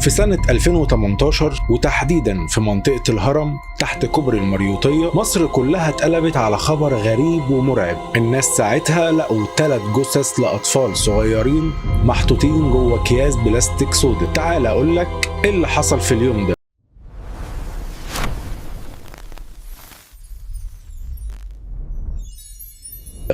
في سنة 2018 وتحديدا في منطقة الهرم تحت كوبري المريوطية، مصر كلها اتقلبت على خبر غريب ومرعب. الناس ساعتها لقوا 3 جثث لأطفال صغيرين محطوطين جوه أكياس بلاستيك سودا. تعال أقولك إيه اللي حصل في اليوم ده.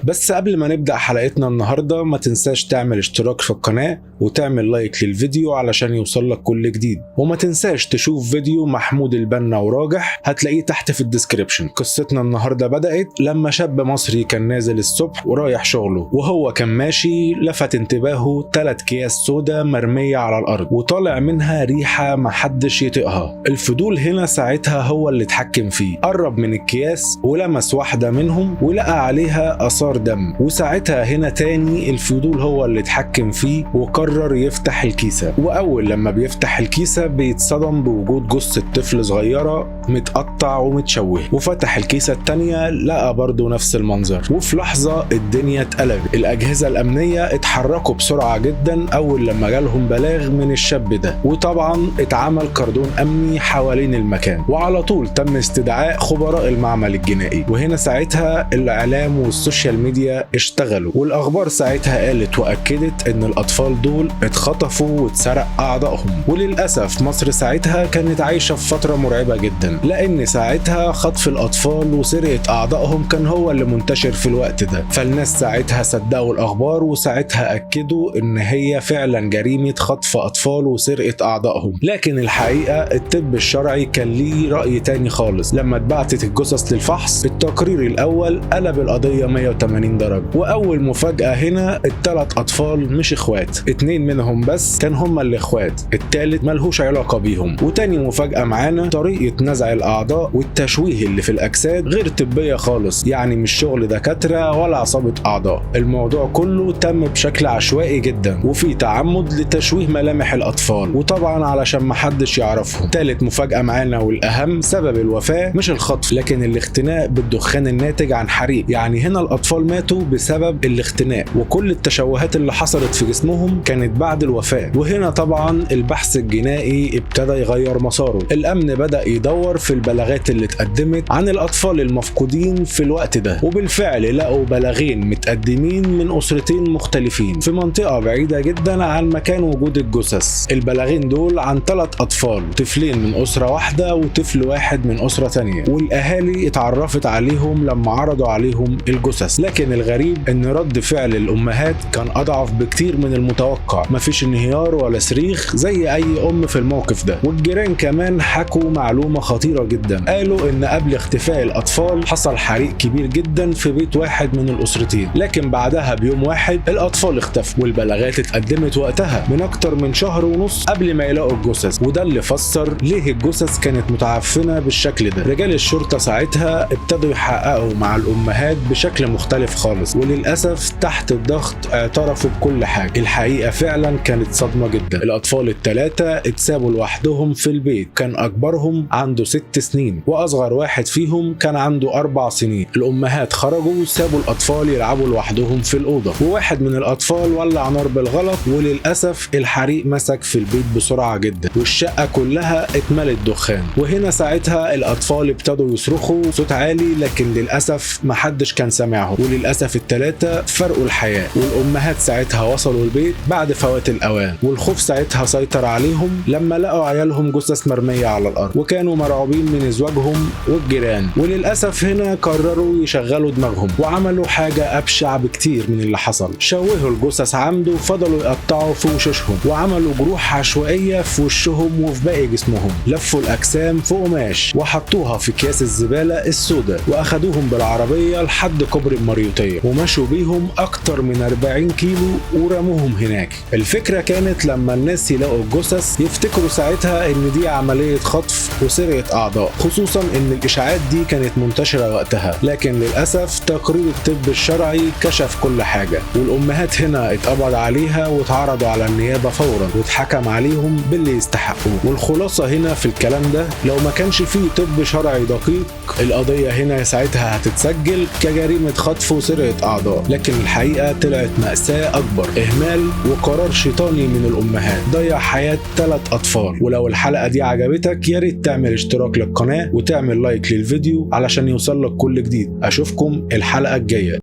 بس قبل ما نبدأ حلقتنا النهاردة ما تنساش تعمل اشتراك في القناة وتعمل لايك للفيديو علشان يوصلك كل جديد، وما تنساش تشوف فيديو محمود البنا وراجح هتلاقيه تحت في الديسكريبشن. قصتنا النهاردة بدأت لما شاب مصري كان نازل الصبح ورايح شغله، وهو كان ماشي لفت انتباهه 3 أكياس سودا مرمية على الأرض وطالع منها ريحة محدش يطيقها. الفضول هنا ساعتها هو اللي اتحكم فيه، قرب من الأكياس ولمس واحدة منهم ولقى عليها آثار دم، وساعتها هنا تاني الفضول هو اللي اتحكم فيه وقرر يفتح الكيسة. وأول لما بيفتح الكيسة بيتصدم بوجود جثة طفل صغيرة متقطع ومتشوه، وفتح الكيسة التانية لقى برضو نفس المنظر، وفي لحظة الدنيا اتقلبت. الأجهزة الأمنية اتحركوا بسرعة جدا أول لما جالهم بلاغ من الشاب ده، وطبعا اتعمل كردون أمني حوالين المكان، وعلى طول تم استدعاء خبراء المعمل الجنائي. وهنا ساعتها الإعلام والسوشيال ميديا اشتغلوا، والأخبار ساعتها قالت وأكدت إن الأطفال دول اتخطفوا واتسرق أعضائهم. وللأسف مصر ساعتها كانت عايشة في فترة مرعبة جدا، لأن ساعتها خطف الأطفال وسرقة أعضائهم كان هو اللي منتشر في الوقت ده، فالناس ساعتها صدقوا الأخبار وساعتها أكدوا إن هي فعلا جريمة خطف أطفال وسرقة أعضائهم. لكن الحقيقة الطب الشرعي كان ليه رأي تاني خالص. لما اتبعتت الجثث للفحص التقرير الأول قلب القضية 180 درجة. وأول مفاجأة هنا ال3 أطفال مش إخوات، 2 منهم بس كان هما اللي إخوات، التالت ملهوش علاقة بيهم. وتاني مفاجأة معانا طريقة نزع الأعضاء والتشويه اللي في الأجساد غير طبية خالص، يعني مش شغل دكاترة ولا عصابة أعضاء. الموضوع كله تم بشكل عشوائي جدا وفي تعمد لتشويه ملامح الأطفال، وطبعا علشان محدش يعرفهم. تالت مفاجأة معانا والأهم، سبب الوفاة مش الخطف لكن الاختناق بالدخان الناتج عن حريق. يعني هنا الأطفال ماتوا بسبب الاختناق، وكل التشوهات اللي حصلت في جسمهم كانت بعد الوفاة. وهنا طبعا البحث الجنائي ابتدى يغير مساره. الأمن بدأ يدور في البلاغات اللي اتقدمت عن الأطفال المفقودين في الوقت ده، وبالفعل لقوا بلاغين متقدمين من أسرتين مختلفين في منطقة بعيدة جدا عن مكان وجود الجثث. البلاغين دول عن 3 أطفال، طفلين من أسرة واحدة وطفل واحد من أسرة تانية، والأهالي اتعرفت عليهم لما عرضوا عليهم الجثث. لكن الغريب ان رد فعل الامهات كان اضعف بكتير من المتوقع، مفيش انهيار ولا صريخ زي اي ام في الموقف ده. والجيران كمان حكوا معلومة خطيرة جدا، قالوا ان قبل اختفاء الاطفال حصل حريق كبير جدا في بيت واحد من الاسرتين، لكن بعدها بيوم واحد الاطفال اختفوا. والبلاغات اتقدمت وقتها من اكتر من شهر ونص قبل ما يلاقوا الجثث، وده اللي فسر ليه الجثث كانت متعفنة بالشكل ده. رجال الشرطة ساعتها ابتدوا يحققوا مع الامهات بشكل مختلف خالص، وللأسف تحت الضغط اعترفوا بكل حاجة. الحقيقة فعلا كانت صدمة جدا. الأطفال ال3 اتسابوا لوحدهم في البيت، كان أكبرهم عنده 6 سنين وأصغر واحد فيهم كان عنده 4 سنين. الأمهات خرجوا وسابوا الأطفال يلعبوا لوحدهم في الأوضة، وواحد من الأطفال ولع نار بالغلط، وللأسف الحريق مسك في البيت بسرعة جدا والشقة كلها اتملت دخان. وهنا ساعتها الأطفال ابتدوا يصرخوا صوت عالي، لكن للأسف محدش كان سامعهم. وللأسف ال3 فرقوا الحياة. والأمهات ساعتها وصلوا البيت بعد فوات الأوان، والخوف ساعتها سيطر عليهم لما لقوا عيالهم جثث مرمية على الأرض، وكانوا مرعوبين من أزواجهم والجيران. وللأسف هنا قرروا يشغلوا دماغهم وعملوا حاجة أبشع بكتير من اللي حصل. شوهوا الجثث عمد وفضلوا يقطعوا في وشوشهم، وعملوا جروح عشوائية في وشهم وفي باقي جسمهم. لفوا الأجسام في قماش وحطوها في أكياس الزبالة السوداء، وأخدوهم بالعربية لحد كوبري المريوطية ومشوا بيهم أكتر من 40 كيلو ورموهم هناك. الفكرة كانت لما الناس يلاقوا الجثث يفتكروا ساعتها إن دي عملية خطف وسرقة أعضاء، خصوصا إن الإشاعات دي كانت منتشرة وقتها. لكن للأسف تقرير الطب الشرعي كشف كل حاجة، والأمهات هنا اتقبض عليها واتعرضوا على النيابة فورا واتحكم عليهم باللي يستحقوه. والخلاصة هنا في الكلام ده، لو ما كانش فيه طب شرعي دقيق القضية هنا ساعتها هتتسجل كجريمة خطف خطف وسرقة أعضاء، لكن الحقيقة طلعت مأساة أكبر، إهمال وقرار شيطاني من الأمهات ضيع حياة 3 أطفال. ولو الحلقة دي عجبتك ياريت تعمل اشتراك للقناة وتعمل لايك للفيديو علشان يوصلك كل جديد. أشوفكم الحلقة الجاية.